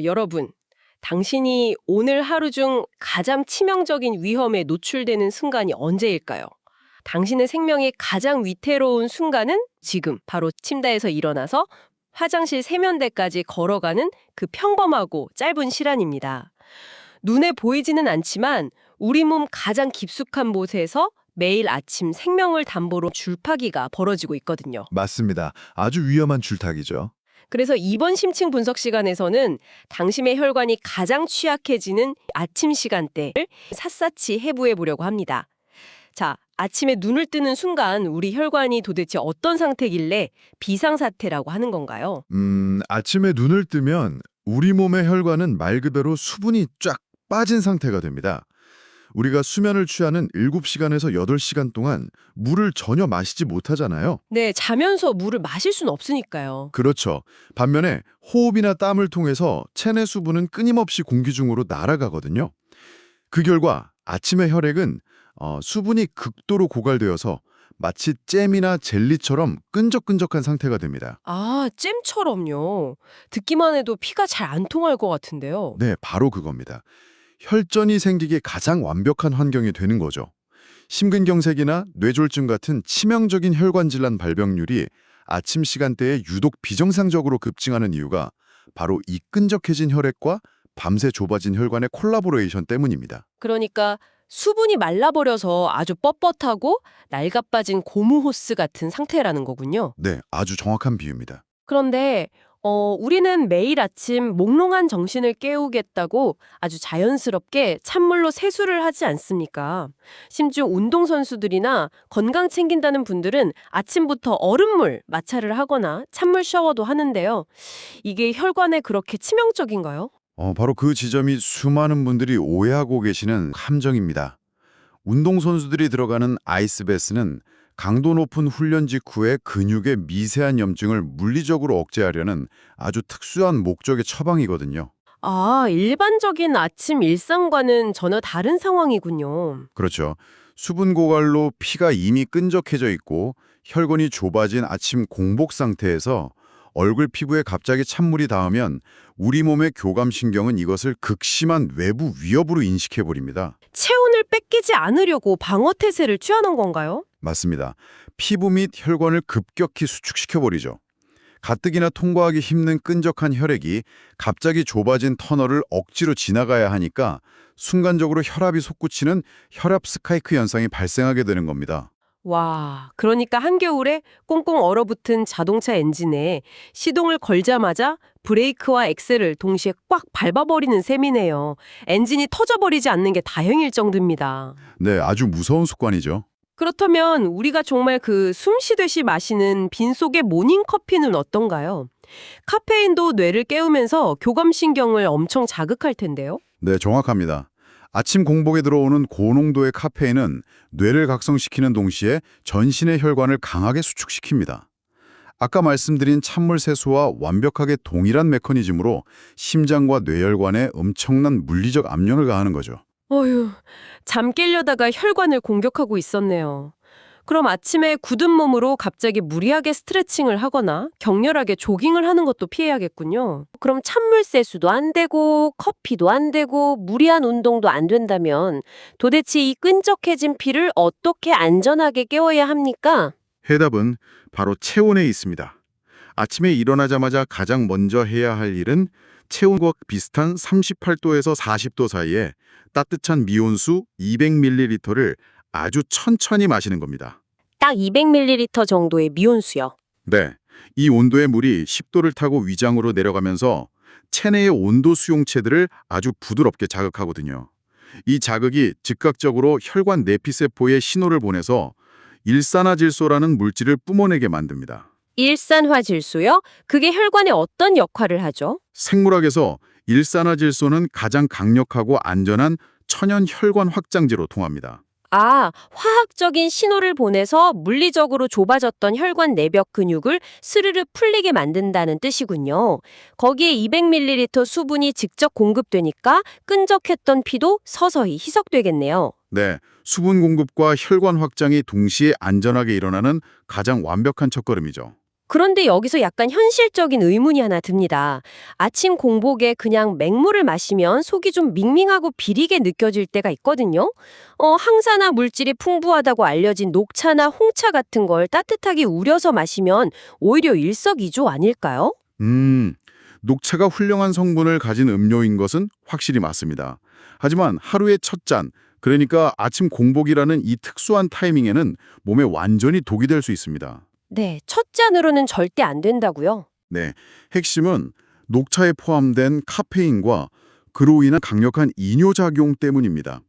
여러분, 당신이 오늘 하루 중 가장 치명적인 위험에 노출되는 순간이 언제일까요? 당신의 생명의 가장 위태로운 순간은 지금 바로 침대에서 일어나서 화장실 세면대까지 걸어가는 그 평범하고 짧은 시간입니다. 눈에 보이지는 않지만 우리 몸 가장 깊숙한 곳에서 매일 아침 생명을 담보로 줄타기가 벌어지고 있거든요. 맞습니다. 아주 위험한 줄타기죠. 그래서 이번 심층 분석 시간에서는 당신의 혈관이 가장 취약해지는 아침 시간대를 샅샅이 해부해 보려고 합니다. 자, 아침에 눈을 뜨는 순간 우리 혈관이 도대체 어떤 상태길래 비상사태라고 하는 건가요? 아침에 눈을 뜨면 우리 몸의 혈관은 말 그대로 수분이 쫙 빠진 상태가 됩니다. 우리가 수면을 취하는 7시간에서 8시간 동안 물을 전혀 마시지 못하잖아요. 네, 자면서 물을 마실 수는 없으니까요. 그렇죠. 반면에 호흡이나 땀을 통해서 체내 수분은 끊임없이 공기 중으로 날아가거든요. 그 결과 아침의 혈액은 수분이 극도로 고갈되어서 마치 잼이나 젤리처럼 끈적끈적한 상태가 됩니다. 아, 잼처럼요. 듣기만 해도 피가 잘 안 통할 것 같은데요. 네, 바로 그겁니다. 혈전이 생기기 가장 완벽한 환경이 되는 거죠. 심근경색이나 뇌졸중 같은 치명적인 혈관 질환 발병률이 아침 시간대에 유독 비정상적으로 급증하는 이유가 바로 이 끈적해진 혈액과 밤새 좁아진 혈관의 콜라보레이션 때문입니다. 그러니까 수분이 말라버려서 아주 뻣뻣하고 낡아빠진 고무호스 같은 상태라는 거군요. 네, 아주 정확한 비유입니다. 그런데 우리는 매일 아침 몽롱한 정신을 깨우겠다고 아주 자연스럽게 찬물로 세수를 하지 않습니까? 심지어 운동선수들이나 건강 챙긴다는 분들은 아침부터 얼음물 마찰을 하거나 찬물 샤워도 하는데요. 이게 혈관에 그렇게 치명적인가요? 바로 그 지점이 수많은 분들이 오해하고 계시는 함정입니다. 운동선수들이 들어가는 아이스베스는 강도 높은 훈련 직후에 근육의 미세한 염증을 물리적으로 억제하려는 아주 특수한 목적의 처방이거든요. 아, 일반적인 아침 일상과는 전혀 다른 상황이군요. 그렇죠. 수분 고갈로 피가 이미 끈적해져 있고 혈관이 좁아진 아침 공복 상태에서 얼굴 피부에 갑자기 찬물이 닿으면 우리 몸의 교감신경은 이것을 극심한 외부 위협으로 인식해버립니다. 체온을 뺏기지 않으려고 방어태세를 취하는 건가요? 맞습니다. 피부 및 혈관을 급격히 수축시켜버리죠. 가뜩이나 통과하기 힘든 끈적한 혈액이 갑자기 좁아진 터널을 억지로 지나가야 하니까 순간적으로 혈압이 솟구치는 혈압 스파이크 현상이 발생하게 되는 겁니다. 와, 그러니까 한겨울에 꽁꽁 얼어붙은 자동차 엔진에 시동을 걸자마자 브레이크와 엑셀을 동시에 꽉 밟아버리는 셈이네요. 엔진이 터져버리지 않는 게 다행일 정도입니다. 네, 아주 무서운 습관이죠. 그렇다면 우리가 정말 그 숨쉬듯이 마시는 빈속의 모닝커피는 어떤가요? 카페인도 뇌를 깨우면서 교감신경을 엄청 자극할 텐데요. 네, 정확합니다. 아침 공복에 들어오는 고농도의 카페인은 뇌를 각성시키는 동시에 전신의 혈관을 강하게 수축시킵니다. 아까 말씀드린 찬물 세수와 완벽하게 동일한 메커니즘으로 심장과 뇌혈관에 엄청난 물리적 압력을 가하는 거죠. 어휴, 잠 깨려다가 혈관을 공격하고 있었네요. 그럼 아침에 굳은 몸으로 갑자기 무리하게 스트레칭을 하거나 격렬하게 조깅을 하는 것도 피해야겠군요. 그럼 찬물 세수도 안 되고 커피도 안 되고 무리한 운동도 안 된다면 도대체 이 끈적해진 피를 어떻게 안전하게 깨워야 합니까? 해답은 바로 체온에 있습니다. 아침에 일어나자마자 가장 먼저 해야 할 일은 체온과 비슷한 38도에서 40도 사이에 따뜻한 미온수 200ml를 아주 천천히 마시는 겁니다. 딱 200ml 정도의 미온수요. 네, 이 온도의 물이 10도를 타고 위장으로 내려가면서 체내의 온도 수용체들을 아주 부드럽게 자극하거든요. 이 자극이 즉각적으로 혈관 내피세포에 신호를 보내서 일산화질소라는 물질을 뿜어내게 만듭니다. 일산화질소요? 그게 혈관에 어떤 역할을 하죠? 생물학에서 일산화질소는 가장 강력하고 안전한 천연 혈관 확장제로 통합니다. 아, 화학적인 신호를 보내서 물리적으로 좁아졌던 혈관 내벽 근육을 스르르 풀리게 만든다는 뜻이군요. 거기에 200ml 수분이 직접 공급되니까 끈적했던 피도 서서히 희석되겠네요. 네, 수분 공급과 혈관 확장이 동시에 안전하게 일어나는 가장 완벽한 첫걸음이죠. 그런데 여기서 약간 현실적인 의문이 하나 듭니다. 아침 공복에 그냥 맹물을 마시면 속이 좀 밍밍하고 비리게 느껴질 때가 있거든요. 항산화 물질이 풍부하다고 알려진 녹차나 홍차 같은 걸 따뜻하게 우려서 마시면 오히려 일석이조 아닐까요? 녹차가 훌륭한 성분을 가진 음료인 것은 확실히 맞습니다. 하지만 하루의 첫 잔, 그러니까 아침 공복이라는 이 특수한 타이밍에는 몸에 완전히 독이 될 수 있습니다. 네, 첫 잔으로는 절대 안 된다고요. 네, 핵심은 녹차에 포함된 카페인과 그로 인한 강력한 이뇨작용 때문입니다.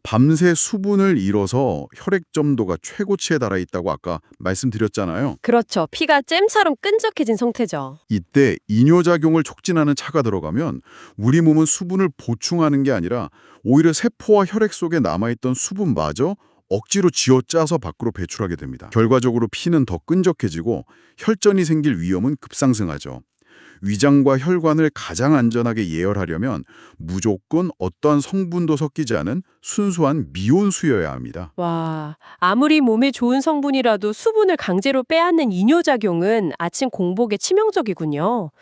밤새 수분을 잃어서 혈액점도가 최고치에 달해 있다고 아까 말씀드렸잖아요. 그렇죠. 피가 잼처럼 끈적해진 상태죠. 이때 이뇨작용을 촉진하는 차가 들어가면 우리 몸은 수분을 보충하는 게 아니라 오히려 세포와 혈액 속에 남아있던 수분마저 억지로 쥐어짜서 밖으로 배출하게 됩니다. 결과적으로 피는 더 끈적해지고 혈전이 생길 위험은 급상승하죠. 위장과 혈관을 가장 안전하게 예열하려면 무조건 어떠한 성분도 섞이지 않은 순수한 미온수여야 합니다. 와, 아무리 몸에 좋은 성분이라도 수분을 강제로 빼앗는 이뇨작용은 아침 공복에 치명적이군요.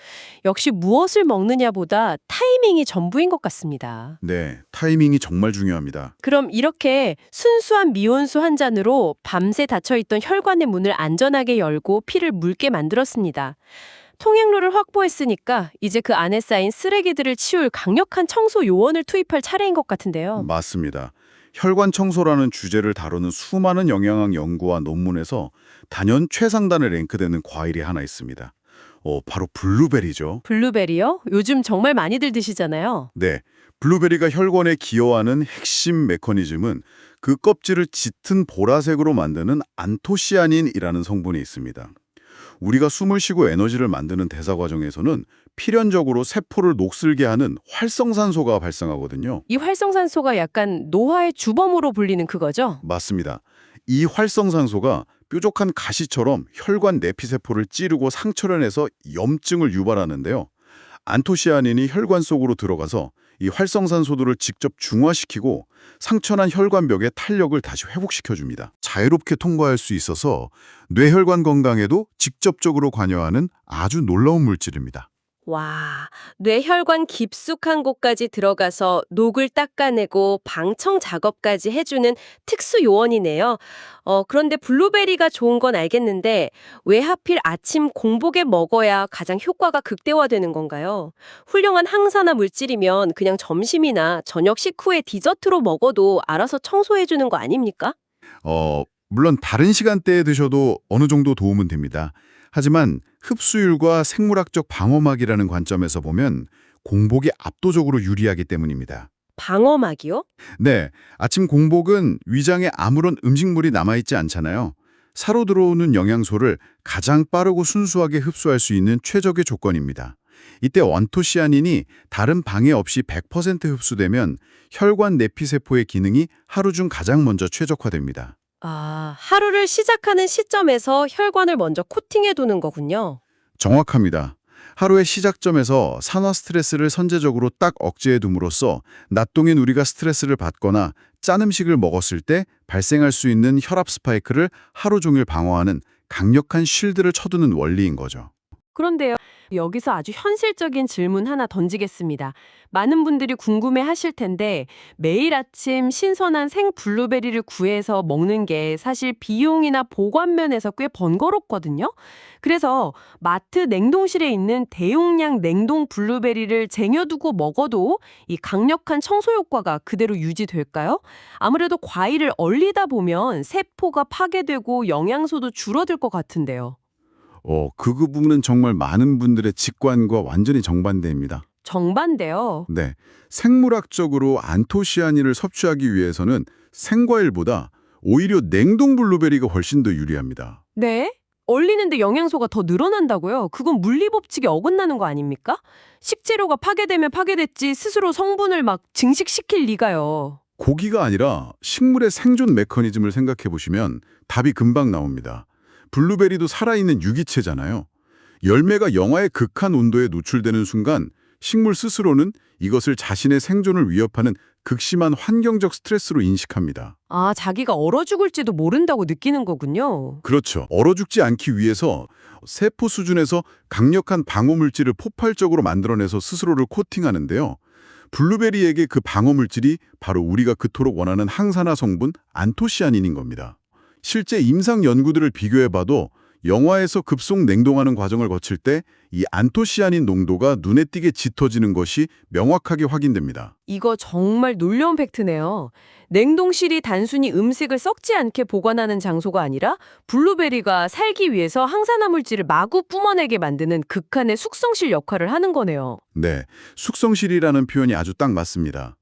역시 무엇을 먹느냐보다 타이밍이 전부인 것 같습니다. 네, 타이밍이 정말 중요합니다. 그럼 이렇게 순수한 미온수 한 잔으로 밤새 닫혀있던 혈관의 문을 안전하게 열고 피를 묽게 만들었습니다. 통행로를 확보했으니까 이제 그 안에 쌓인 쓰레기들을 치울 강력한 청소 요원을 투입할 차례인 것 같은데요. 맞습니다. 혈관 청소라는 주제를 다루는 수많은 영양학 연구와 논문에서 단연 최상단에 랭크되는 과일이 하나 있습니다. 바로 블루베리죠. 블루베리요? 요즘 정말 많이들 드시잖아요. 네, 블루베리가 혈관에 기여하는 핵심 메커니즘은 그 껍질을 짙은 보라색으로 만드는 안토시아닌이라는 성분이 있습니다. 우리가 숨을 쉬고 에너지를 만드는 대사 과정에서는 필연적으로 세포를 녹슬게 하는 활성산소가 발생하거든요. 이 활성산소가 약간 노화의 주범으로 불리는 그거죠? 맞습니다. 이 활성산소가 뾰족한 가시처럼 혈관 내피세포를 찌르고 상처를 내서 염증을 유발하는데요. 안토시아닌이 혈관 속으로 들어가서 이 활성산소들을 직접 중화시키고 상처난 혈관벽의 탄력을 다시 회복시켜줍니다. 자유롭게 통과할 수 있어서 뇌혈관 건강에도 직접적으로 관여하는 아주 놀라운 물질입니다. 와, 뇌혈관 깊숙한 곳까지 들어가서 녹을 닦아내고 방청 작업까지 해주는 특수 요원이네요. 그런데 블루베리가 좋은 건 알겠는데 왜 하필 아침 공복에 먹어야 가장 효과가 극대화되는 건가요? 훌륭한 항산화 물질이면 그냥 점심이나 저녁 식후에 디저트로 먹어도 알아서 청소해주는 거 아닙니까? 물론 다른 시간대에 드셔도 어느 정도 도움은 됩니다. 하지만 흡수율과 생물학적 방어막이라는 관점에서 보면 공복이 압도적으로 유리하기 때문입니다. 방어막이요? 네, 아침 공복은 위장에 아무런 음식물이 남아있지 않잖아요. 사로 들어오는 영양소를 가장 빠르고 순수하게 흡수할 수 있는 최적의 조건입니다. 이때 안토시아닌이 다른 방해 없이 100% 흡수되면 혈관 내피세포의 기능이 하루 중 가장 먼저 최적화됩니다. 아, 하루를 시작하는 시점에서 혈관을 먼저 코팅해 두는 거군요. 정확합니다. 하루의 시작점에서 산화 스트레스를 선제적으로 딱 억제해 둠으로써 낮 동안 우리가 스트레스를 받거나 짠 음식을 먹었을 때 발생할 수 있는 혈압 스파이크를 하루 종일 방어하는 강력한 쉴드를 쳐두는 원리인 거죠. 그런데요, 여기서 아주 현실적인 질문 하나 던지겠습니다. 많은 분들이 궁금해 하실 텐데 매일 아침 신선한 생 블루베리를 구해서 먹는 게 사실 비용이나 보관 면에서 꽤 번거롭거든요. 그래서 마트 냉동실에 있는 대용량 냉동 블루베리를 쟁여두고 먹어도 이 강력한 청소 효과가 그대로 유지될까요? 아무래도 과일을 얼리다 보면 세포가 파괴되고 영양소도 줄어들 것 같은데요. 그 부분은 정말 많은 분들의 직관과 완전히 정반대입니다. 정반대요. 네, 생물학적으로 안토시아닌을 섭취하기 위해서는 생과일보다 오히려 냉동 블루베리가 훨씬 더 유리합니다. 네? 얼리는데 영양소가 더 늘어난다고요? 그건 물리법칙에 어긋나는 거 아닙니까? 식재료가 파괴되면 파괴됐지 스스로 성분을 막 증식시킬 리가요. 고기가 아니라 식물의 생존 메커니즘을 생각해 보시면 답이 금방 나옵니다. 블루베리도 살아있는 유기체잖아요. 열매가 영하의 극한 온도에 노출되는 순간 식물 스스로는 이것을 자신의 생존을 위협하는 극심한 환경적 스트레스로 인식합니다. 아, 자기가 얼어 죽을지도 모른다고 느끼는 거군요. 그렇죠. 얼어 죽지 않기 위해서 세포 수준에서 강력한 방어 물질을 폭발적으로 만들어내서 스스로를 코팅하는데요. 블루베리에게 그 방어 물질이 바로 우리가 그토록 원하는 항산화 성분 안토시아닌인 겁니다. 실제 임상 연구들을 비교해봐도 영화에서 급속 냉동하는 과정을 거칠 때 이 안토시아닌 농도가 눈에 띄게 짙어지는 것이 명확하게 확인됩니다. 이거 정말 놀라운 팩트네요. 냉동실이 단순히 음식을 썩지 않게 보관하는 장소가 아니라 블루베리가 살기 위해서 항산화 물질을 마구 뿜어내게 만드는 극한의 숙성실 역할을 하는 거네요. 네, 숙성실이라는 표현이 아주 딱 맞습니다.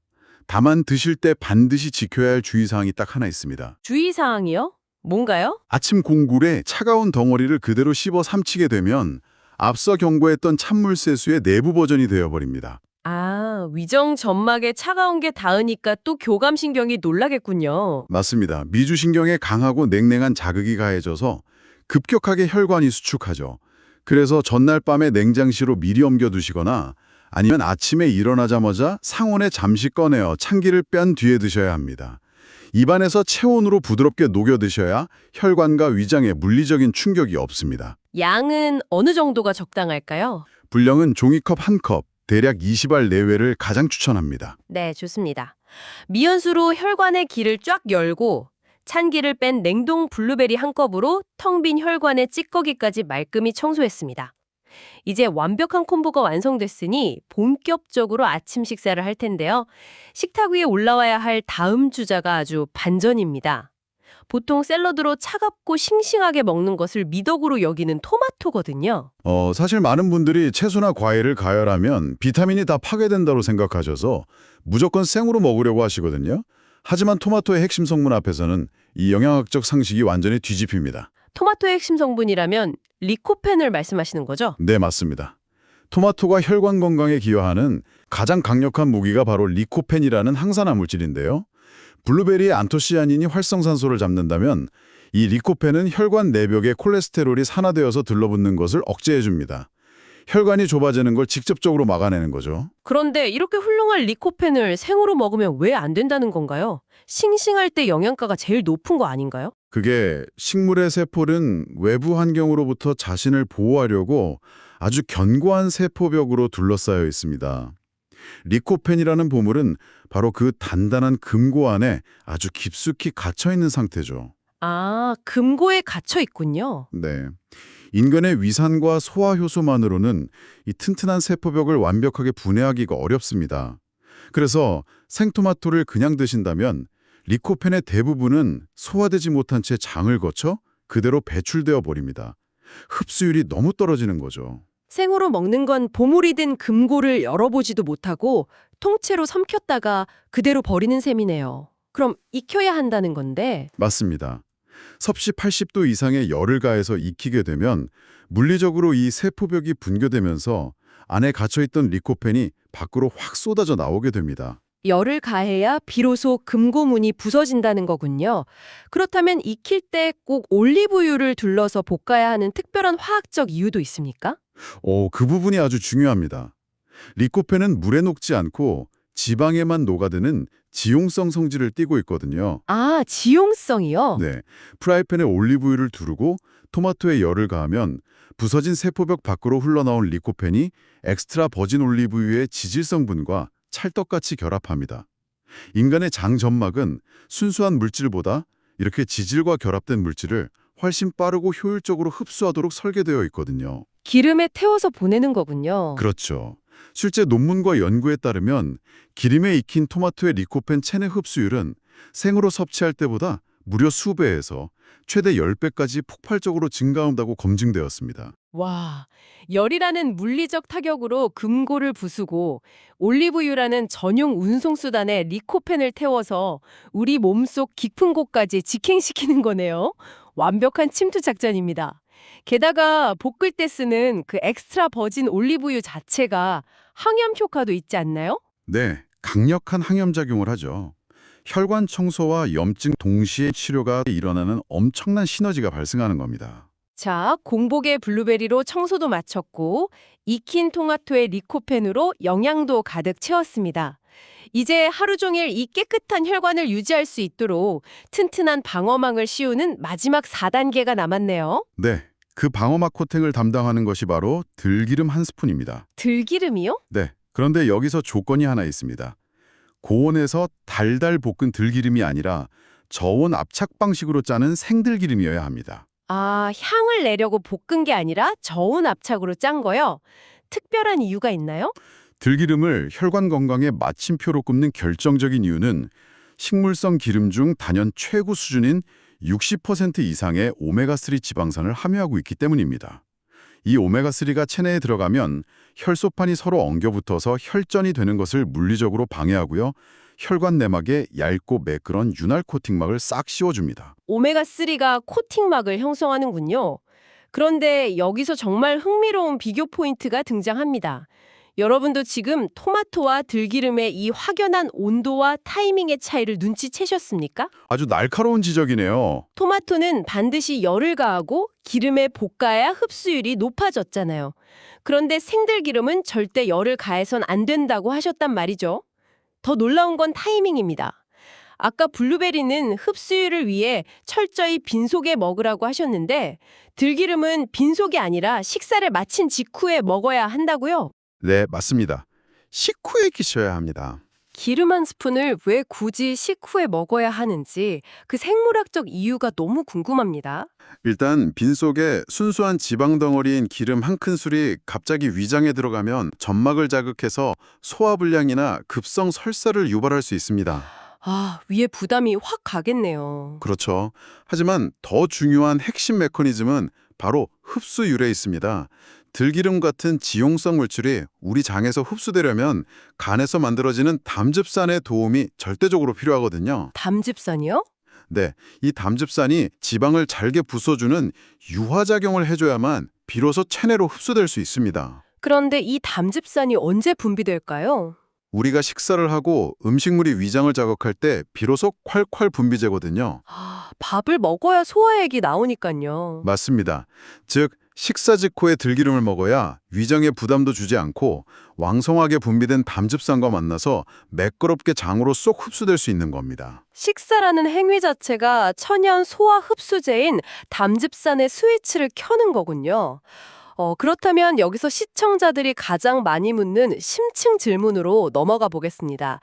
다만 드실 때 반드시 지켜야 할 주의사항이 딱 하나 있습니다. 주의사항이요? 뭔가요? 아침 공굴에 차가운 덩어리를 그대로 씹어 삼키게 되면 앞서 경고했던 찬물 세수의 내부 버전이 되어버립니다. 아, 위정 점막에 차가운 게 닿으니까 또 교감신경이 놀라겠군요. 맞습니다. 미주신경에 강하고 냉랭한 자극이 가해져서 급격하게 혈관이 수축하죠. 그래서 전날 밤에 냉장시로 미리 옮겨두시거나 아니면 아침에 일어나자마자 상온에 잠시 꺼내어 찬기를 뺀 뒤에 드셔야 합니다. 입안에서 체온으로 부드럽게 녹여 드셔야 혈관과 위장에 물리적인 충격이 없습니다. 양은 어느 정도가 적당할까요? 분량은 종이컵 1컵, 대략 20알 내외를 가장 추천합니다. 네, 좋습니다. 미연수로 혈관의 길을 쫙 열고 찬기를 뺀 냉동 블루베리 한 컵으로 텅 빈 혈관의 찌꺼기까지 말끔히 청소했습니다. 이제 완벽한 콤보가 완성됐으니 본격적으로 아침 식사를 할 텐데요. 식탁 위에 올라와야 할 다음 주자가 아주 반전입니다. 보통 샐러드로 차갑고 싱싱하게 먹는 것을 미덕으로 여기는 토마토거든요. 사실 많은 분들이 채소나 과일을 가열하면 비타민이 다 파괴된다고 생각하셔서 무조건 생으로 먹으려고 하시거든요. 하지만 토마토의 핵심 성분 앞에서는 이 영양학적 상식이 완전히 뒤집힙니다. 토마토의 핵심 성분이라면 리코펜을 말씀하시는 거죠? 네, 맞습니다. 토마토가 혈관 건강에 기여하는 가장 강력한 무기가 바로 리코펜이라는 항산화 물질인데요. 블루베리의 안토시아닌이 활성산소를 잡는다면 이 리코펜은 혈관 내벽에 콜레스테롤이 산화되어서 들러붙는 것을 억제해줍니다. 혈관이 좁아지는 걸 직접적으로 막아내는 거죠. 그런데 이렇게 훌륭한 리코펜을 생으로 먹으면 왜 안 된다는 건가요? 싱싱할 때 영양가가 제일 높은 거 아닌가요? 그게 식물의 세포는 외부 환경으로부터 자신을 보호하려고 아주 견고한 세포벽으로 둘러싸여 있습니다. 리코펜이라는 보물은 바로 그 단단한 금고 안에 아주 깊숙이 갇혀있는 상태죠. 아, 금고에 갇혀 있군요. 네. 인간의 위산과 소화 효소만으로는 이 튼튼한 세포벽을 완벽하게 분해하기가 어렵습니다. 그래서 생토마토를 그냥 드신다면 리코펜의 대부분은 소화되지 못한 채 장을 거쳐 그대로 배출되어 버립니다. 흡수율이 너무 떨어지는 거죠. 생으로 먹는 건 보물이 든 금고를 열어보지도 못하고 통째로 삼켰다가 그대로 버리는 셈이네요. 그럼 익혀야 한다는 건데. 맞습니다. 섭씨 80도 이상의 열을 가해서 익히게 되면 물리적으로 이 세포벽이 분교되면서 안에 갇혀있던 리코펜이 밖으로 확 쏟아져 나오게 됩니다. 열을 가해야 비로소 금고문이 부서진다는 거군요. 그렇다면 익힐 때 꼭 올리브유를 둘러서 볶아야 하는 특별한 화학적 이유도 있습니까? 그 부분이 아주 중요합니다. 리코펜은 물에 녹지 않고 지방에만 녹아드는 지용성 성질을 띠고 있거든요. 아, 지용성이요? 네, 프라이팬에 올리브유를 두르고 토마토에 열을 가하면 부서진 세포벽 밖으로 흘러나온 리코펜이 엑스트라 버진 올리브유의 지질성분과 찰떡같이 결합합니다. 인간의 장 점막은 순수한 물질보다 이렇게 지질과 결합된 물질을 훨씬 빠르고 효율적으로 흡수하도록 설계되어 있거든요. 기름에 태워서 보내는 거군요. 그렇죠. 실제 논문과 연구에 따르면 기름에 익힌 토마토의 리코펜 체내 흡수율은 생으로 섭취할 때보다 무려 수배에서 최대 10배까지 폭발적으로 증가한다고 검증되었습니다. 와, 열이라는 물리적 타격으로 금고를 부수고 올리브유라는 전용 운송수단에 리코펜을 태워서 우리 몸속 깊은 곳까지 직행시키는 거네요. 완벽한 침투 작전입니다. 게다가 볶을 때 쓰는 그 엑스트라 버진 올리브유 자체가 항염 효과도 있지 않나요? 네, 강력한 항염작용을 하죠. 혈관 청소와 염증 동시에 치료가 일어나는 엄청난 시너지가 발생하는 겁니다. 자, 공복에 블루베리로 청소도 마쳤고 익힌 토마토의 리코펜으로 영양도 가득 채웠습니다. 이제 하루 종일 이 깨끗한 혈관을 유지할 수 있도록 튼튼한 방어막을 씌우는 마지막 4단계가 남았네요. 네, 그 방어막 코팅을 담당하는 것이 바로 들기름 한 스푼입니다. 들기름이요? 네, 그런데 여기서 조건이 하나 있습니다. 고온에서 달달 볶은 들기름이 아니라 저온 압착 방식으로 짜는 생들기름이어야 합니다. 아, 향을 내려고 볶은 게 아니라 저온 압착으로 짠 거요? 특별한 이유가 있나요? 들기름을 혈관 건강의 마침표로 꼽는 결정적인 이유는 식물성 기름 중 단연 최고 수준인 60% 이상의 오메가3 지방산을 함유하고 있기 때문입니다. 이 오메가3가 체내에 들어가면 혈소판이 서로 엉겨붙어서 혈전이 되는 것을 물리적으로 방해하고요. 혈관 내막에 얇고 매끄러운 윤활 코팅막을 싹 씌워줍니다. 오메가3가 코팅막을 형성하는군요. 그런데 여기서 정말 흥미로운 비교 포인트가 등장합니다. 여러분도 지금 토마토와 들기름의 이 확연한 온도와 타이밍의 차이를 눈치채셨습니까? 아주 날카로운 지적이네요. 토마토는 반드시 열을 가하고 기름에 볶아야 흡수율이 높아졌잖아요. 그런데 생들기름은 절대 열을 가해선 안 된다고 하셨단 말이죠. 더 놀라운 건 타이밍입니다. 아까 블루베리는 흡수율을 위해 철저히 빈속에 먹으라고 하셨는데 들기름은 빈속이 아니라 식사를 마친 직후에 먹어야 한다고요? 네, 맞습니다. 식후에 끼셔야 합니다. 기름 한 스푼을 왜 굳이 식후에 먹어야 하는지 그 생물학적 이유가 너무 궁금합니다. 일단 빈속에 순수한 지방 덩어리인 기름 한 큰술이 갑자기 위장에 들어가면 점막을 자극해서 소화불량이나 급성 설사를 유발할 수 있습니다. 아, 위에 부담이 확 가겠네요. 그렇죠. 하지만 더 중요한 핵심 메커니즘은 바로 흡수율에 있습니다. 들기름 같은 지용성 물질이 우리 장에서 흡수되려면 간에서 만들어지는 담즙산의 도움이 절대적으로 필요하거든요. 담즙산이요? 네, 이 담즙산이 지방을 잘게 부숴주는 유화작용을 해줘야만 비로소 체내로 흡수될 수 있습니다. 그런데 이 담즙산이 언제 분비될까요? 우리가 식사를 하고 음식물이 위장을 자극할 때 비로소 콸콸 분비되거든요. 아, 밥을 먹어야 소화액이 나오니까요. 맞습니다. 즉, 식사 직후에 들기름을 먹어야 위장에 부담도 주지 않고 왕성하게 분비된 담즙산과 만나서 매끄럽게 장으로 쏙 흡수될 수 있는 겁니다. 식사라는 행위 자체가 천연 소화 흡수제인 담즙산의 스위치를 켜는 거군요. 그렇다면 여기서 시청자들이 가장 많이 묻는 심층 질문으로 넘어가 보겠습니다.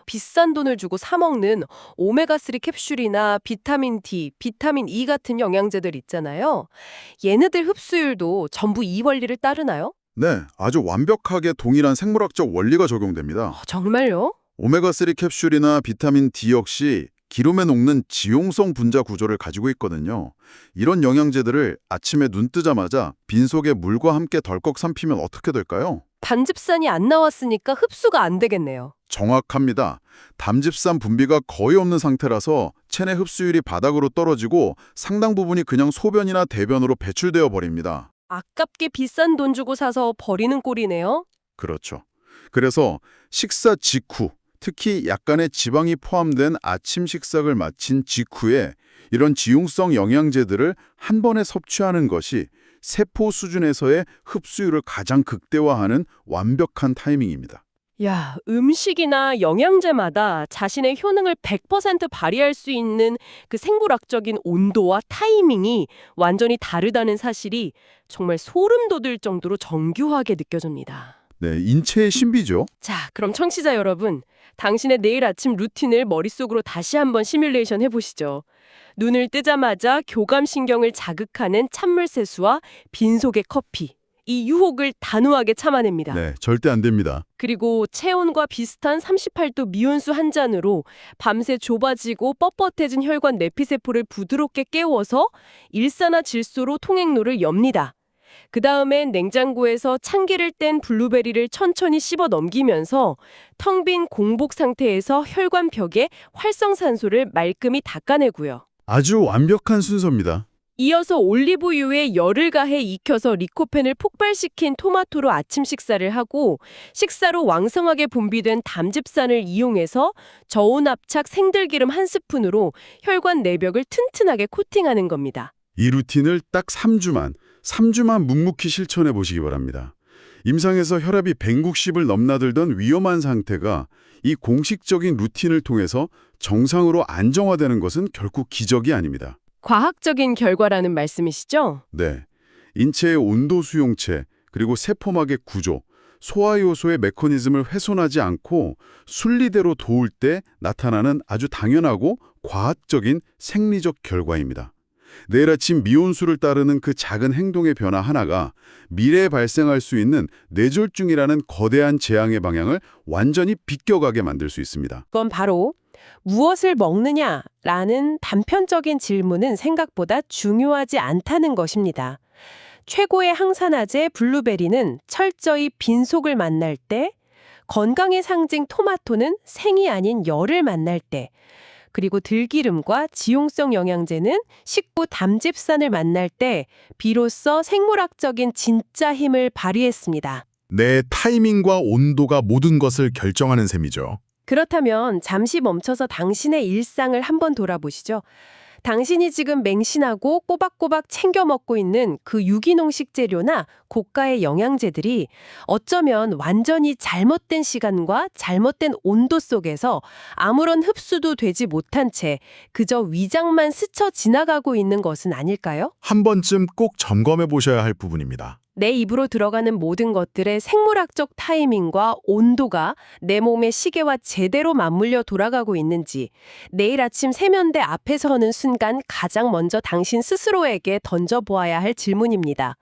비싼 돈을 주고 사 먹는 오메가3 캡슐이나 비타민 D, 비타민 E 같은 영양제들 있잖아요. 얘네들 흡수율도 전부 이 원리를 따르나요? 네, 아주 완벽하게 동일한 생물학적 원리가 적용됩니다. 정말요? 오메가3 캡슐이나 비타민 D 역시 기름에 녹는 지용성 분자 구조를 가지고 있거든요. 이런 영양제들을 아침에 눈 뜨자마자 빈속에 물과 함께 덜컥 삼키면 어떻게 될까요? 담즙산이 안 나왔으니까 흡수가 안 되겠네요. 정확합니다. 담즙산 분비가 거의 없는 상태라서 체내 흡수율이 바닥으로 떨어지고 상당 부분이 그냥 소변이나 대변으로 배출되어 버립니다. 아깝게 비싼 돈 주고 사서 버리는 꼴이네요. 그렇죠. 그래서 식사 직후, 특히 약간의 지방이 포함된 아침 식사를 마친 직후에 이런 지용성 영양제들을 한 번에 섭취하는 것이 세포 수준에서의 흡수율을 가장 극대화하는 완벽한 타이밍입니다. 야, 음식이나 영양제마다 자신의 효능을 100% 발휘할 수 있는 그 생물학적인 온도와 타이밍이 완전히 다르다는 사실이 정말 소름 돋을 정도로 정교하게 느껴집니다. 네, 인체의 신비죠. 자, 그럼 청취자 여러분, 당신의 내일 아침 루틴을 머릿속으로 다시 한번 시뮬레이션 해보시죠. 눈을 뜨자마자 교감신경을 자극하는 찬물 세수와 빈속의 커피. 이 유혹을 단호하게 참아냅니다. 네, 절대 안 됩니다. 그리고 체온과 비슷한 38도 미온수 한 잔으로 밤새 좁아지고 뻣뻣해진 혈관 내피세포를 부드럽게 깨워서 일산화질소로 통행로를 엽니다. 그 다음엔 냉장고에서 참기를 뗀 블루베리를 천천히 씹어 넘기면서 텅 빈 공복 상태에서 혈관 벽에 활성산소를 말끔히 닦아내고요. 아주 완벽한 순서입니다. 이어서 올리브유에 열을 가해 익혀서 리코펜을 폭발시킨 토마토로 아침 식사를 하고 식사로 왕성하게 분비된 담즙산을 이용해서 저온압착 생들기름 한 스푼으로 혈관 내벽을 튼튼하게 코팅하는 겁니다. 이 루틴을 딱 3주만 묵묵히 실천해 보시기 바랍니다. 임상에서 혈압이 160을 넘나들던 위험한 상태가 이 공식적인 루틴을 통해서 정상으로 안정화되는 것은 결코 기적이 아닙니다. 과학적인 결과라는 말씀이시죠? 네. 인체의 온도 수용체, 그리고 세포막의 구조, 소화 요소의 메커니즘을 훼손하지 않고 순리대로 도울 때 나타나는 아주 당연하고 과학적인 생리적 결과입니다. 내일 아침 미온수를 따르는 그 작은 행동의 변화 하나가 미래에 발생할 수 있는 뇌졸중이라는 거대한 재앙의 방향을 완전히 비껴가게 만들 수 있습니다. 그건 바로 무엇을 먹느냐라는 단편적인 질문은 생각보다 중요하지 않다는 것입니다. 최고의 항산화제 블루베리는 철저히 빈속을 만날 때, 건강의 상징 토마토는 생이 아닌 열을 만날 때, 그리고 들기름과 지용성 영양제는 식구 담즙산을 만날 때 비로소 생물학적인 진짜 힘을 발휘했습니다. 내 타이밍과 온도가 모든 것을 결정하는 셈이죠. 그렇다면 잠시 멈춰서 당신의 일상을 한번 돌아보시죠. 당신이 지금 맹신하고 꼬박꼬박 챙겨 먹고 있는 그 유기농 식재료나 고가의 영양제들이 어쩌면 완전히 잘못된 시간과 잘못된 온도 속에서 아무런 흡수도 되지 못한 채 그저 위장만 스쳐 지나가고 있는 것은 아닐까요? 한 번쯤 꼭 점검해 보셔야 할 부분입니다. 내 입으로 들어가는 모든 것들의 생물학적 타이밍과 온도가 내 몸의 시계와 제대로 맞물려 돌아가고 있는지 내일 아침 세면대 앞에 서는 순간 가장 먼저 당신 스스로에게 던져보아야 할 질문입니다.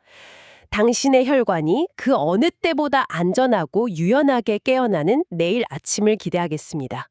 당신의 혈관이 그 어느 때보다 안전하고 유연하게 깨어나는 내일 아침을 기대하겠습니다.